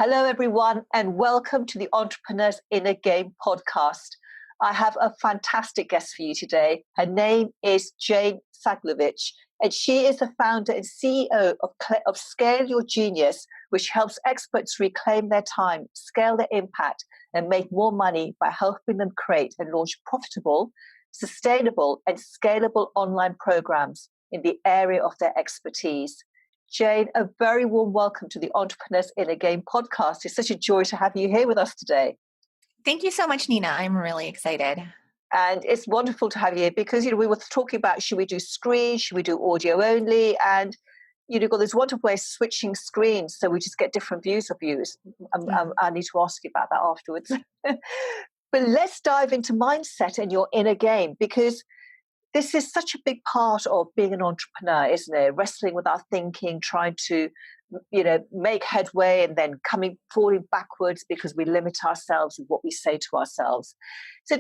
Hello, everyone, and welcome to the Entrepreneur's Inner Game podcast. I have a fantastic guest for you today. Her name is Jane Sagalovich, and she is the founder and CEO of Scale Your Genius, which helps experts reclaim their time, scale their impact, and make more money by helping them create and launch profitable, sustainable, and scalable online programs in the area of their expertise. Jane, a very warm welcome to the Entrepreneur's Inner Game podcast. It's such a joy to have you here with us today. Thank you so much, Nina. I'm really excited. And it's wonderful to have you here because, we were talking about, should we do screens, should we do audio only? And, you've got this wonderful way of switching screens so we just get different views of you. I need to ask you about that afterwards. But let's dive into mindset and your inner game, because this is such a big part of being an entrepreneur, isn't it? Wrestling with our thinking, trying to, make headway and then falling backwards because we limit ourselves with what we say to ourselves. So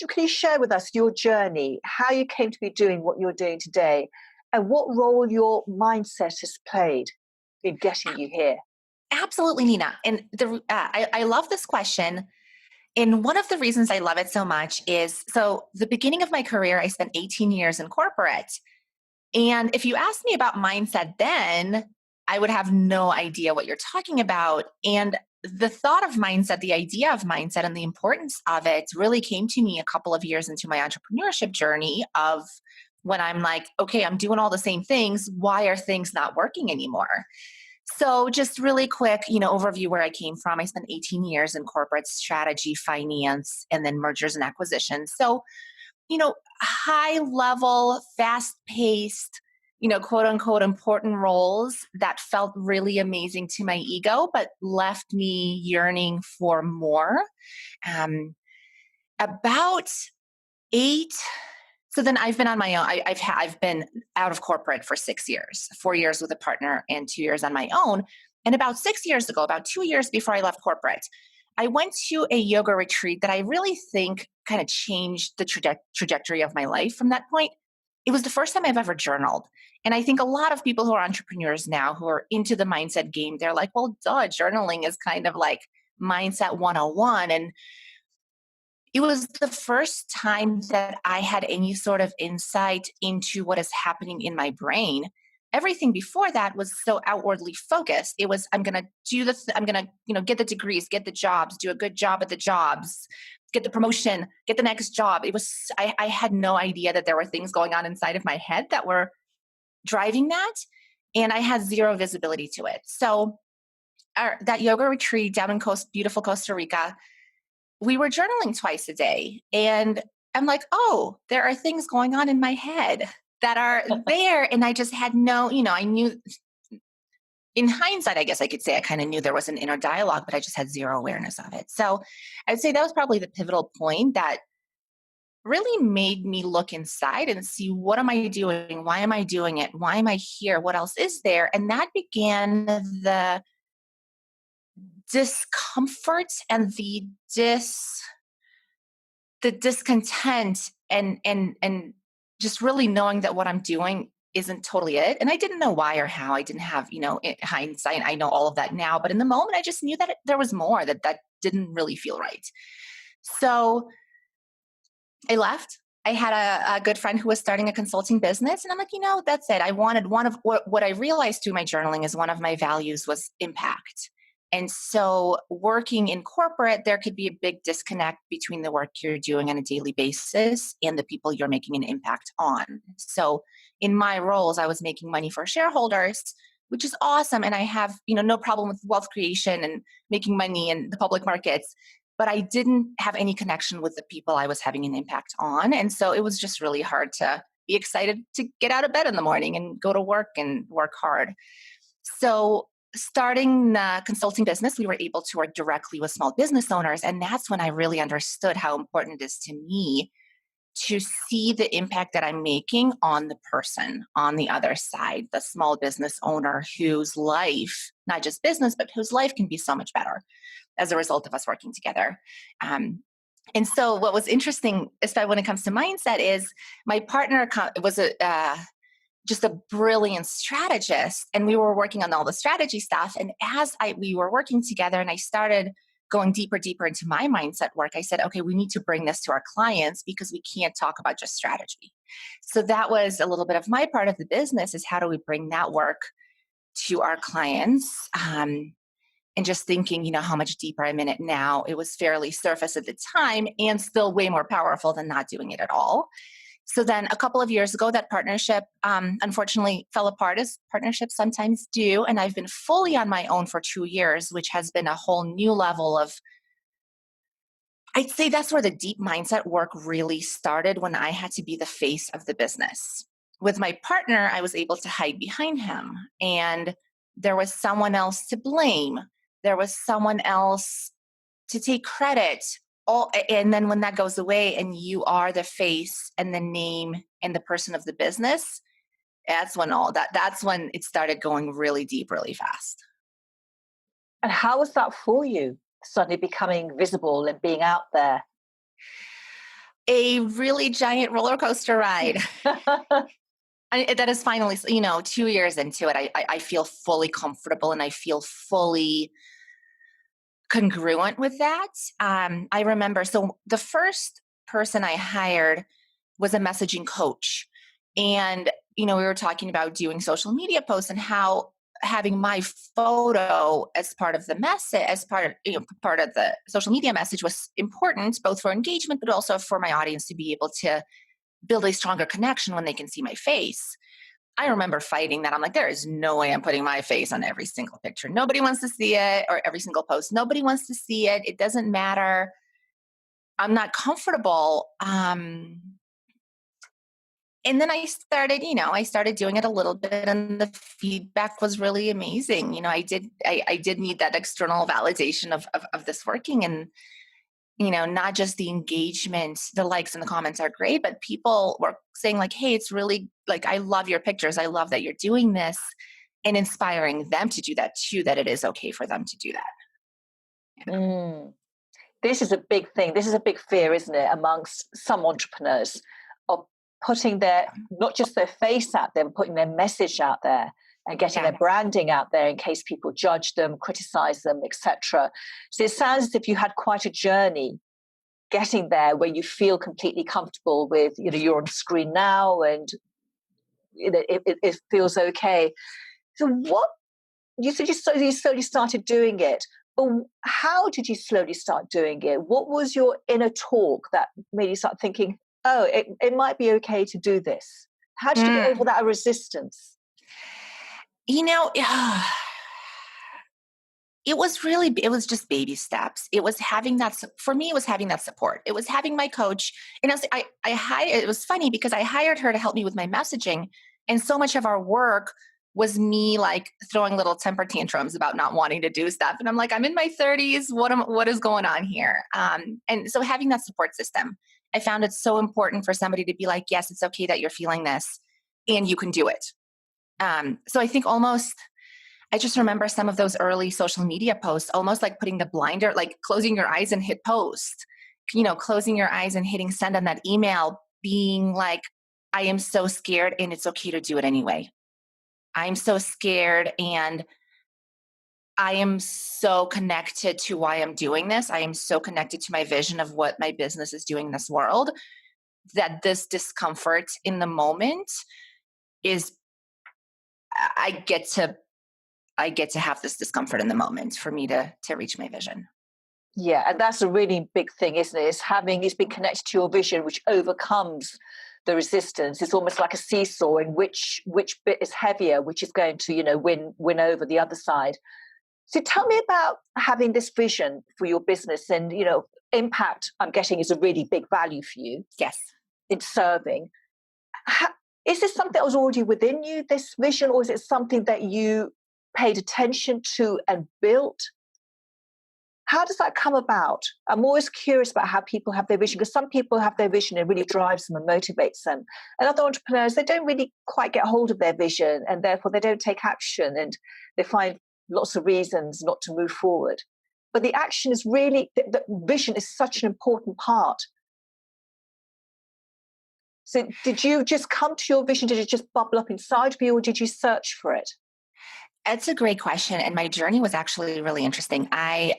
can you share with us your journey, how you came to be doing what you're doing today, and what role your mindset has played in getting you here? Absolutely, Nina. And I love this question. And one of the reasons I love it so much is, the beginning of my career, I spent 18 years in corporate. And if you asked me about mindset then, I would have no idea what you're talking about. And the thought of mindset, the idea of mindset and the importance of it really came to me a couple of years into my entrepreneurship journey of when I'm like, okay, I'm doing all the same things. Why are things not working anymore? So just really quick, overview where I came from. I spent 18 years in corporate strategy, finance, and then mergers and acquisitions. So, high level, fast paced, quote unquote, important roles that felt really amazing to my ego, but left me yearning for more. About eight. So then I've been on my own. I've been out of corporate for 6 years, 4 years with a partner and 2 years on my own. And about 6 years ago, about 2 years before I left corporate, I went to a yoga retreat that I really think kind of changed the trajectory of my life from that point. It was the first time I've ever journaled. And I think a lot of people who are entrepreneurs now who are into the mindset game, they're like, well, duh, journaling is kind of like mindset 101. And it was the first time that I had any sort of insight into what is happening in my brain. Everything before that was so outwardly focused. It was, I'm going to do this. I'm going to, get the degrees, get the jobs, do a good job at the jobs, get the promotion, get the next job. It was, I had no idea that there were things going on inside of my head that were driving that. And I had zero visibility to it. So that yoga retreat down in beautiful Costa Rica, we were journaling twice a day. And I'm like, oh, there are things going on in my head that are there. And I just had I knew in hindsight, I guess I could say I kind of knew there was an inner dialogue, but I just had zero awareness of it. So I'd say that was probably the pivotal point that really made me look inside and see, what am I doing? Why am I doing it? Why am I here? What else is there? And that began the discomfort and the discontent and just really knowing that what I'm doing isn't totally it. And I didn't know why or how. I didn't have, in hindsight, I know all of that now, but in the moment I just knew that there was more, that didn't really feel right. So I left. I had a good friend who was starting a consulting business. And I'm like, that's it. I wanted what I realized through my journaling is one of my values was impact. And so working in corporate, there could be a big disconnect between the work you're doing on a daily basis and the people you're making an impact on. So in my roles, I was making money for shareholders, which is awesome. And I have, no problem with wealth creation and making money in the public markets. But I didn't have any connection with the people I was having an impact on. And so it was just really hard to be excited to get out of bed in the morning and go to work and work hard. So starting the consulting business, we were able to work directly with small business owners. And that's when I really understood how important it is to me to see the impact that I'm making on the person on the other side, the small business owner whose life, not just business, but whose life can be so much better as a result of us working together. And so what was interesting, especially when it comes to mindset, is my partner was just a brilliant strategist, and we were working on all the strategy stuff. And as we were working together and I started going deeper into my mindset work, I said, okay, we need to bring this to our clients because we can't talk about just strategy. So that was a little bit of my part of the business, is how do we bring that work to our clients? And just thinking, how much deeper I'm in it now. It was fairly surface at the time and still way more powerful than not doing it at all. So then a couple of years ago, that partnership unfortunately fell apart, as partnerships sometimes do. And I've been fully on my own for 2 years, which has been a whole new level of, I'd say that's where the deep mindset work really started, when I had to be the face of the business. With my partner, I was able to hide behind him, and there was someone else to blame. There was someone else to take credit. And then when that goes away and you are the face and the name and the person of the business, that's when it started going really deep, really fast. And how was that for you, suddenly becoming visible and being out there? A really giant roller coaster ride. That is finally, 2 years into it, I feel fully comfortable and I feel fully congruent with that. I remember, so the first person I hired was a messaging coach. And, we were talking about doing social media posts and how having my photo as part of the message, as part of the social media message was important, both for engagement, but also for my audience to be able to build a stronger connection when they can see my face. I remember fighting that. I'm like, there is no way I'm putting my face on every single picture. Nobody wants to see it, or every single post. Nobody wants to see it. It doesn't matter. I'm not comfortable. And then I started doing it a little bit, and the feedback was really amazing. I did need that external validation of this working, and not just the engagement, the likes and the comments are great, but people were saying like, hey, it's really like, I love your pictures. I love that you're doing this, and inspiring them to do that too, that it is okay for them to do that. Yeah. Mm. This is a big thing. This is a big fear, isn't it, amongst some entrepreneurs, of putting not just their face out there, but putting their message out there and getting Yeah. their branding out there in case people judge them, criticize them, etc. So it sounds as if you had quite a journey getting there, where you feel completely comfortable with, you're on screen now, and it feels okay. So what you said, you slowly started doing it. But how did you slowly start doing it? What was your inner talk that made you start thinking, oh, it might be okay to do this? How did you get over that resistance? It was just baby steps. It was having that, for me, it was having that support. It was having my coach. And I hired, it was funny because I hired her to help me with my messaging. And so much of our work was me like throwing little temper tantrums about not wanting to do stuff. And I'm like, I'm in my 30s. What is going on here? And so having that support system, I found it so important for somebody to be like, yes, it's okay that you're feeling this and you can do it. So I think I just remember some of those early social media posts, almost like putting the blinder, like closing your eyes and hit post, closing your eyes and hitting send on that email, being like, I am so scared and it's okay to do it anyway. I'm so scared and I am so connected to why I'm doing this. I am so connected to my vision of what my business is doing in this world, that this discomfort in the moment is, I get to have this discomfort in the moment for me to reach my vision. Yeah, and that's a really big thing, isn't it? It's being connected to your vision, which overcomes the resistance. It's almost like a seesaw, in which bit is heavier, which is going to, win over the other side. So tell me about having this vision for your business, and impact, I'm getting, is a really big value for you Yes. in serving. Is this something that was already within you, this vision, or is it something that you paid attention to and built? How does that come about? I'm always curious about how people have their vision, because some people have their vision and it really drives them and motivates them. And other entrepreneurs, they don't really quite get hold of their vision, and therefore they don't take action, and they find lots of reasons not to move forward. But the action is really, the vision is such an important part. So did you just come to your vision? Did it just bubble up inside of you, or did you search for it? It's a great question. And my journey was actually really interesting. I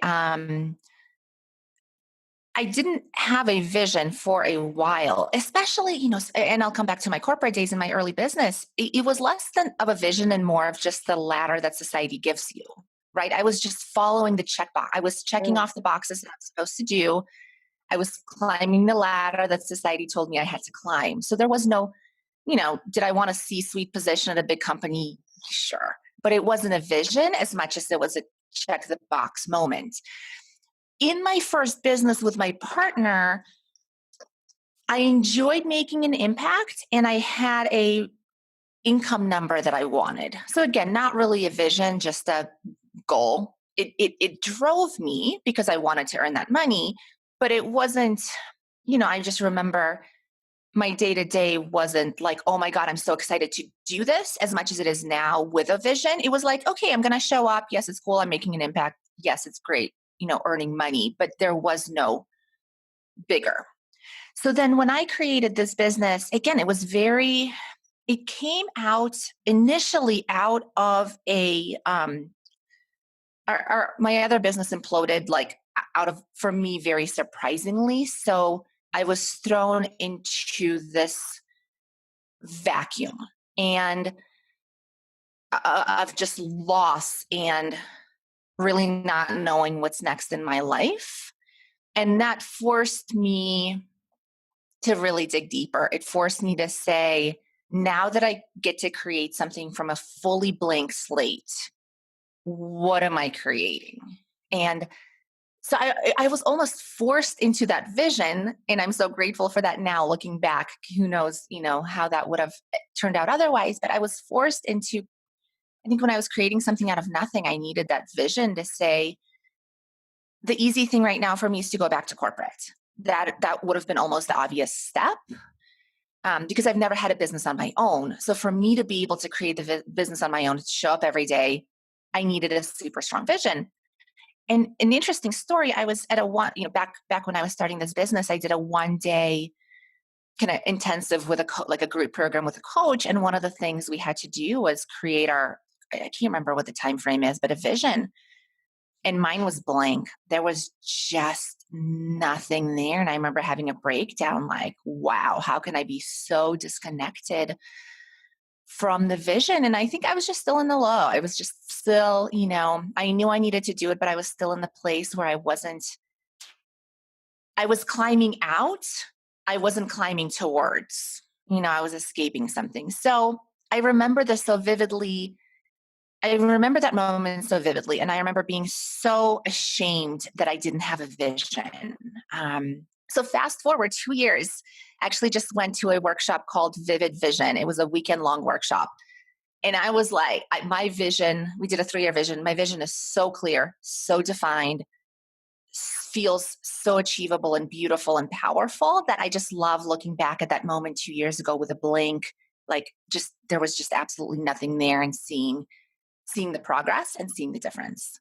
didn't have a vision for a while, especially, and I'll come back to my corporate days in my early business. It was less than of a vision and more of just the ladder that society gives you, right? I was just following the checkbox. I was checking Mm. off the boxes that I'm supposed to do. I was climbing the ladder that society told me I had to climb. So there was no, did I want a C-suite position at a big company? Sure. But it wasn't a vision as much as it was a check the box moment. In my first business with my partner, I enjoyed making an impact and I had a income number that I wanted. So again, not really a vision, just a goal. It drove me because I wanted to earn that money, but it wasn't, I just remember my day to day wasn't like, oh my God, I'm so excited to do this as much as it is now with a vision. It was like, okay, I'm going to show up. Yes, it's cool. I'm making an impact. Yes, it's great, earning money, but there was no bigger. So then when I created this business, again, it came out initially out of my other business imploded, like out of, for me, very surprisingly. So I was thrown into this vacuum and of just loss and really not knowing what's next in my life. And that forced me to really dig deeper. It forced me to say, now that I get to create something from a fully blank slate, what am I creating? And so I was almost forced into that vision. And I'm so grateful for that now, looking back. Who knows, how that would have turned out otherwise. But I was forced into, I think when I was creating something out of nothing, I needed that vision to say, the easy thing right now for me is to go back to corporate. That would have been almost the obvious step. Because I've never had a business on my own. So for me to be able to create the business on my own, to show up every day, I needed a super strong vision. And an interesting story, I was at back when I was starting this business, I did a 1-day kind of intensive with like a group program with a coach. And one of the things we had to do was create I can't remember what the time frame is, but a vision. And mine was blank. There was just nothing there. And I remember having a breakdown like, wow, how can I be so disconnected from the vision? And I think I was just still in the low. I was just still, I knew I needed to do it, but I was still in the place where I was climbing out. I wasn't climbing towards, I was escaping something. So I remember this so vividly. I remember that moment so vividly. And I remember being so ashamed that I didn't have a vision. So fast forward 2 years, actually just went to a workshop called Vivid Vision. It was a weekend-long workshop. And I was like, my vision, we did a 3-year vision. My vision is so clear, so defined, feels so achievable and beautiful and powerful that I just love looking back at that moment 2 years ago with a blank, there was just absolutely nothing there, and seeing the progress and seeing the difference.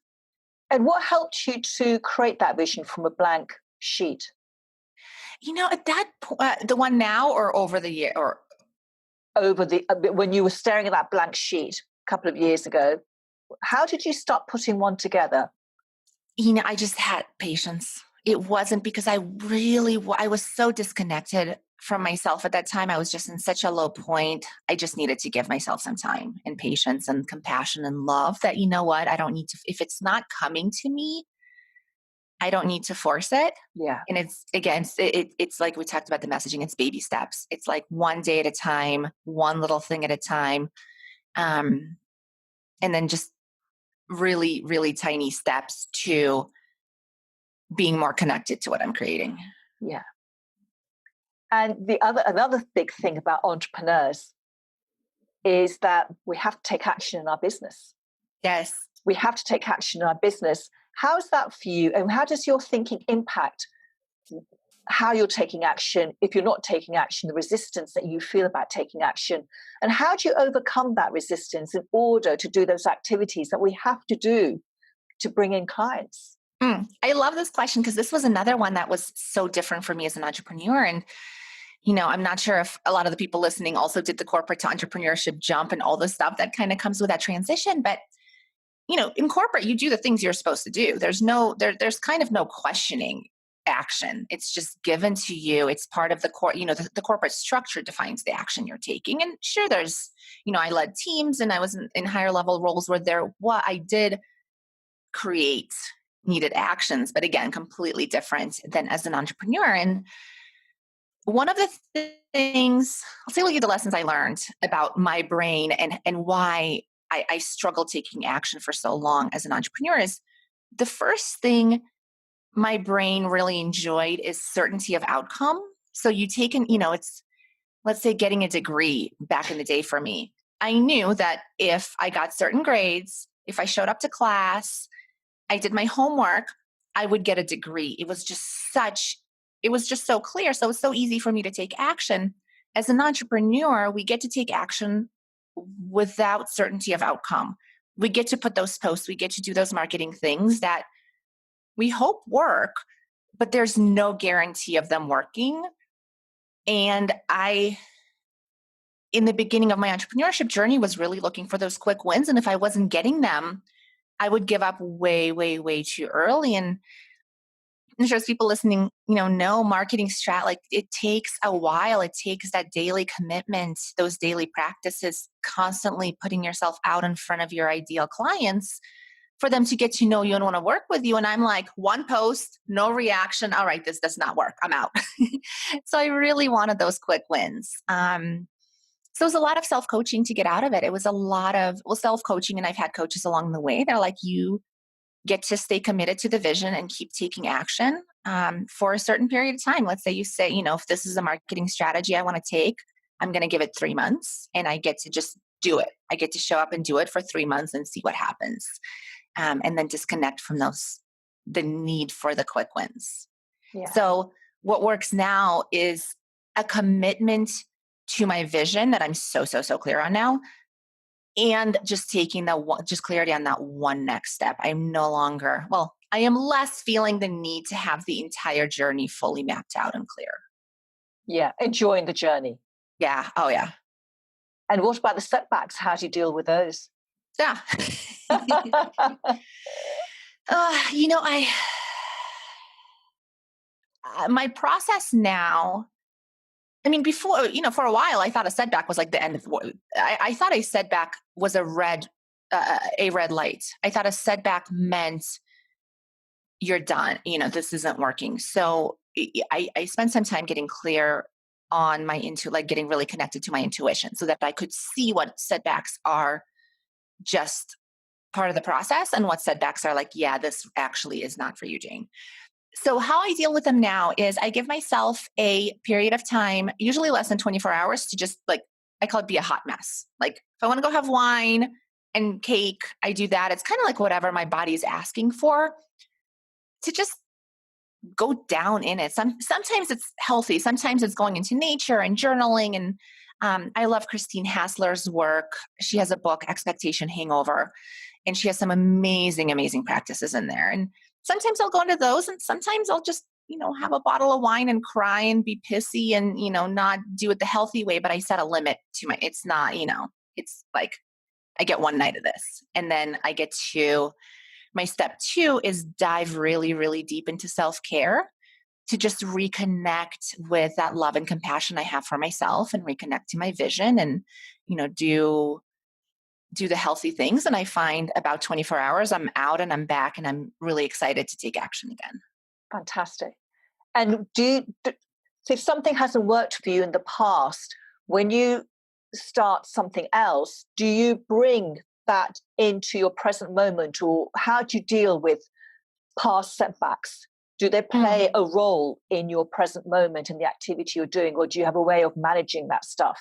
And what helped you to create that vision from a blank sheet? At that point, the one now or over the year, or Over the when you were staring at that blank sheet a couple of years ago, how did you start putting one together? I just had patience. It wasn't because I was so disconnected from myself at that time. I was just in such a low point. I just needed to give myself some time and patience and compassion and love that, what, I don't need to, if it's not coming to me, I don't need to force it. Yeah. And it's, again, it's like we talked about the messaging, it's baby steps. It's like one day at a time, one little thing at a time. And then just really, really tiny steps to being more connected to what I'm creating. Yeah. And another big thing about entrepreneurs is that we have to take action in our business. Yes. We have to take action in our business. How's that for you? And how does your thinking impact how you're taking action? If you're not taking action, the resistance that you feel about taking action, and how do you overcome that resistance in order to do those activities that we have to do to bring in clients? I love this question because this was another one that was so different for me as an entrepreneur. And, I'm not sure if a lot of the people listening also did the corporate to entrepreneurship jump and all the stuff that kind of comes with that transition. But, in corporate, you do the things you're supposed to do. There's kind of no questioning action. It's just given to you. It's part of the corporate structure defines the action you're taking. And sure, I led teams and I was in higher level roles where I did create needed actions, but again, completely different than as an entrepreneur. And one of the things, I'll tell you the lessons I learned about my brain and why I struggled taking action for so long as an entrepreneur is the first thing my brain really enjoyed is certainty of outcome. So it's, let's say, getting a degree back in the day for me. I knew that if I got certain grades, if I showed up to class, I did my homework, I would get a degree. It was just so clear. So it's so easy for me to take action. As an entrepreneur, we get to take action without certainty of outcome. We get to put those posts, we get to do those marketing things that we hope work, but there's no guarantee of them working. And in the beginning of my entrepreneurship journey, was really looking for those quick wins. And if I wasn't getting them, I would give up way, way, way too early. And I'm sure as people listening, know marketing strat, like it takes a while. It takes that daily commitment, those daily practices, constantly putting yourself out in front of your ideal clients for them to get to know you and want to work with you. And I'm like, one post, no reaction. All right, this does not work. I'm out. So I really wanted those quick wins. So it was a lot of self-coaching to get out of it. It was a lot of self-coaching, and I've had coaches along the way. They're like, you get to stay committed to the vision and keep taking action for a certain period of time. Let's say you say, if this is a marketing strategy I want to take, I'm going to give it 3 months and I get to just do it. I get to show up and do it for 3 months and see what happens. And then disconnect from the need for the quick wins. Yeah. So what works now is a commitment to my vision that I'm so, so, so clear on now. And just taking just clarity on that one next step. I am less feeling the need to have the entire journey fully mapped out and clear. Yeah. Enjoying the journey. Yeah. Oh, yeah. And what about the setbacks? How do you deal with those? Yeah. My process now, before, for a while, I thought a setback was like the end of I thought a setback was a red light. I thought a setback meant you're done. This isn't working. So I spent some time getting clear on getting really connected to my intuition so that I could see what setbacks are just part of the process and what setbacks are like, yeah, this actually is not for you, Jane. So how I deal with them now is I give myself a period of time, usually less than 24 hours, to just I call it be a hot mess. Like if I want to go have wine and cake, I do that. It's kind of like whatever my body is asking for, to just go down in it. Sometimes it's healthy. Sometimes it's going into nature and journaling. And I love Christine Hassler's work. She has a book, Expectation Hangover, and she has some amazing, amazing practices in there. And sometimes I'll go into those, and sometimes I'll just, have a bottle of wine and cry and be pissy and, not do it the healthy way. But I set a limit to it's not, it's like I get one night of this. And then I get to my step 2 is dive really, really deep into self-care to just reconnect with that love and compassion I have for myself and reconnect to my vision and, do the healthy things. And I find about 24 hours, I'm out and I'm back and I'm really excited to take action again. Fantastic. And so if something hasn't worked for you in the past, when you start something else, do you bring that into your present moment, or how do you deal with past setbacks? Do they play a role in your present moment in the activity you're doing, or do you have a way of managing that stuff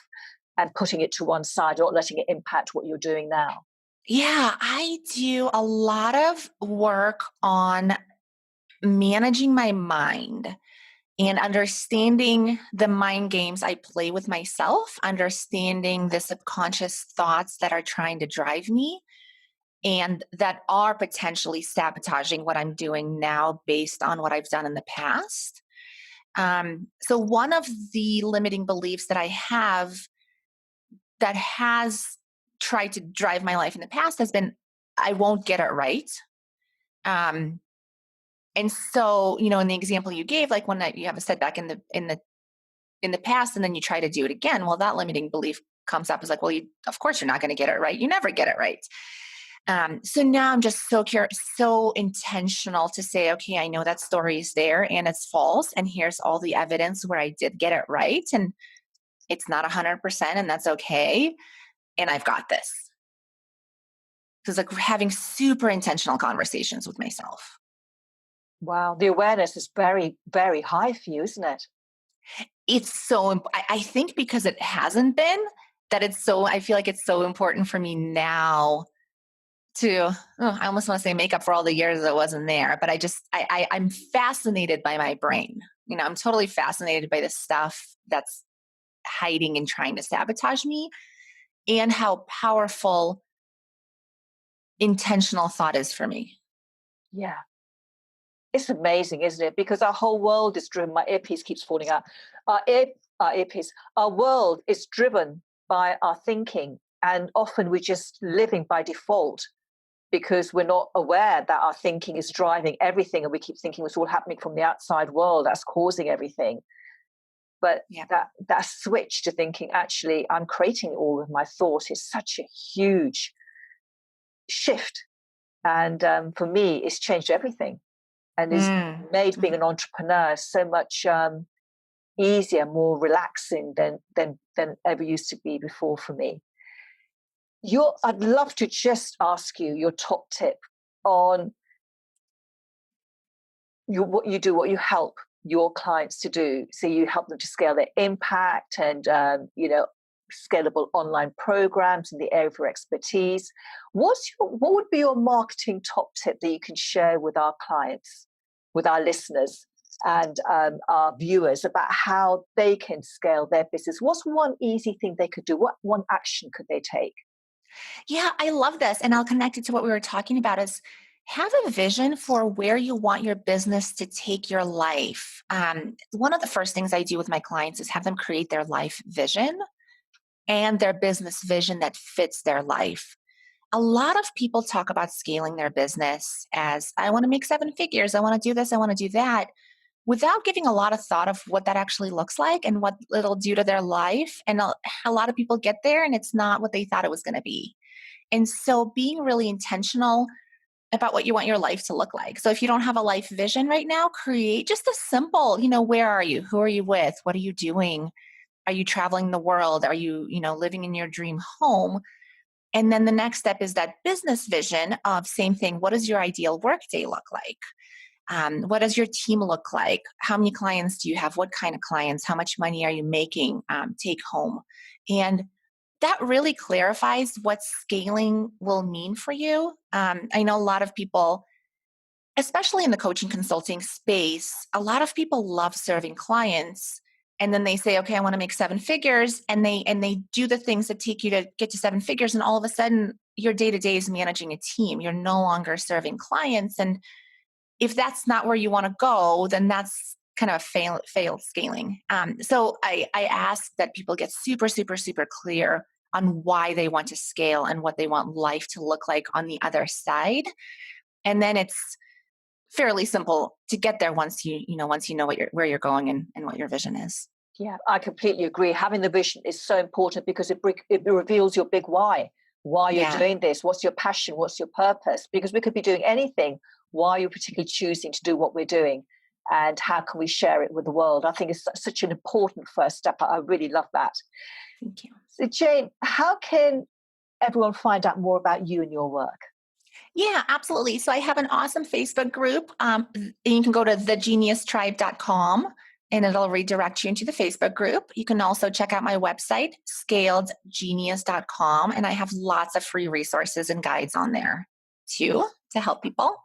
and putting it to one side or letting it impact what you're doing now? Yeah, I do a lot of work on managing my mind and understanding the mind games I play with myself, understanding the subconscious thoughts that are trying to drive me and that are potentially sabotaging what I'm doing now based on what I've done in the past. So one of the limiting beliefs that I have that has tried to drive my life in the past has been, I won't get it right. Um, and so, in the example you gave, like when you have a setback in the past, and then you try to do it again, well, that limiting belief comes up as like, well, of course you're not going to get it right. You never get it right. So now I'm just so intentional to say, okay, I know that story is there and it's false. And here's all the evidence where I did get it right. And it's not 100%, and that's okay. And I've got this. So it's like having super intentional conversations with myself. Wow. The awareness is very, very high for you, isn't it? It's so, I think because it hasn't been, I feel like it's so important for me now to, I almost want to say make up for all the years that wasn't there, but I'm fascinated by my brain. I'm totally fascinated by the stuff that's hiding and trying to sabotage me, and how powerful intentional thought is for me. Yeah. It's amazing, isn't it? Because our whole world is driven. My earpiece keeps falling out. Our world is driven by our thinking, and often we're just living by default because we're not aware that our thinking is driving everything, and we keep thinking it's all happening from the outside world that's causing everything. But Yeah. that switch to thinking, actually, I'm creating it all with my thought, is such a huge shift. And for me, it's changed everything, and has made being an entrepreneur so much easier, more relaxing than ever used to be before for me. I'd love to just ask you your top tip on what you do, what you help your clients to do. So you help them to scale their impact and scalable online programs in the area of your expertise. What would be your marketing top tip that you can share with our clients, with our listeners, and our viewers about how they can scale their business? What's one easy thing they could do? What one action could they take? Yeah, I love this. And I'll connect it to what we were talking about is have a vision for where you want your business to take your life. One of the first things I do with my clients is have them create their life vision and their business vision that fits their life. A lot of people talk about scaling their business as I want to make 7 figures. I want to do this. I want to do that, without giving a lot of thought of what that actually looks like and what it'll do to their life. And a lot of people get there and it's not what they thought it was going to be. And so being really intentional about what you want your life to look like. So if you don't have a life vision right now, create just a simple, where are you? Who are you with? What are you doing? Are you traveling the world? Are you, living in your dream home? And then the next step is that business vision of same thing. What does your ideal workday look like? What does your team look like? How many clients do you have? What kind of clients? How much money are you making take home? And that really clarifies what scaling will mean for you. I know a lot of people, especially in the coaching consulting space, a lot of people love serving clients. And then they say, okay, I want to make 7 figures. And they do the things that take you to get to 7 figures. And all of a sudden your day-to-day is managing a team. You're no longer serving clients. And if that's not where you want to go, then that's kind of failed scaling. So I ask that people get super, super, super clear on why they want to scale and what they want life to look like on the other side. And then it's fairly simple to get there once you know where you're going and what your vision is. Yeah, I completely agree. Having the vision is so important because it reveals your big why you're doing this. What's your passion? What's your purpose? Because we could be doing anything. Why you're particularly choosing to do what we're doing, and how can we share it with the world? I think it's such an important first step. I really love that. Thank you. So Jane, how can everyone find out more about you and your work? Yeah, absolutely. So I have an awesome Facebook group. You can go to thegeniustribe.com and it'll redirect you into the Facebook group. You can also check out my website, scaledgenius.com, and I have lots of free resources and guides on there too to help people.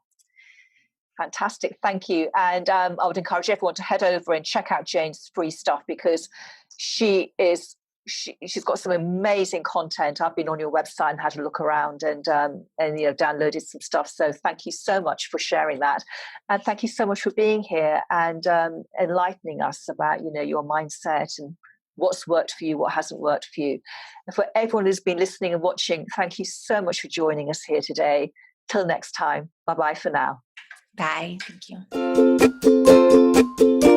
Fantastic. Thank you. And I would encourage everyone to head over and check out Jane's free stuff, because she is she's got some amazing content. I've been on your website and had a look around and downloaded some stuff. So thank you so much for sharing that, and thank you so much for being here and enlightening us about your mindset and what's worked for you, what hasn't worked for you. And for everyone who's been listening and watching, thank you so much for joining us here today. Till next time, bye bye for now. Bye. Thank you.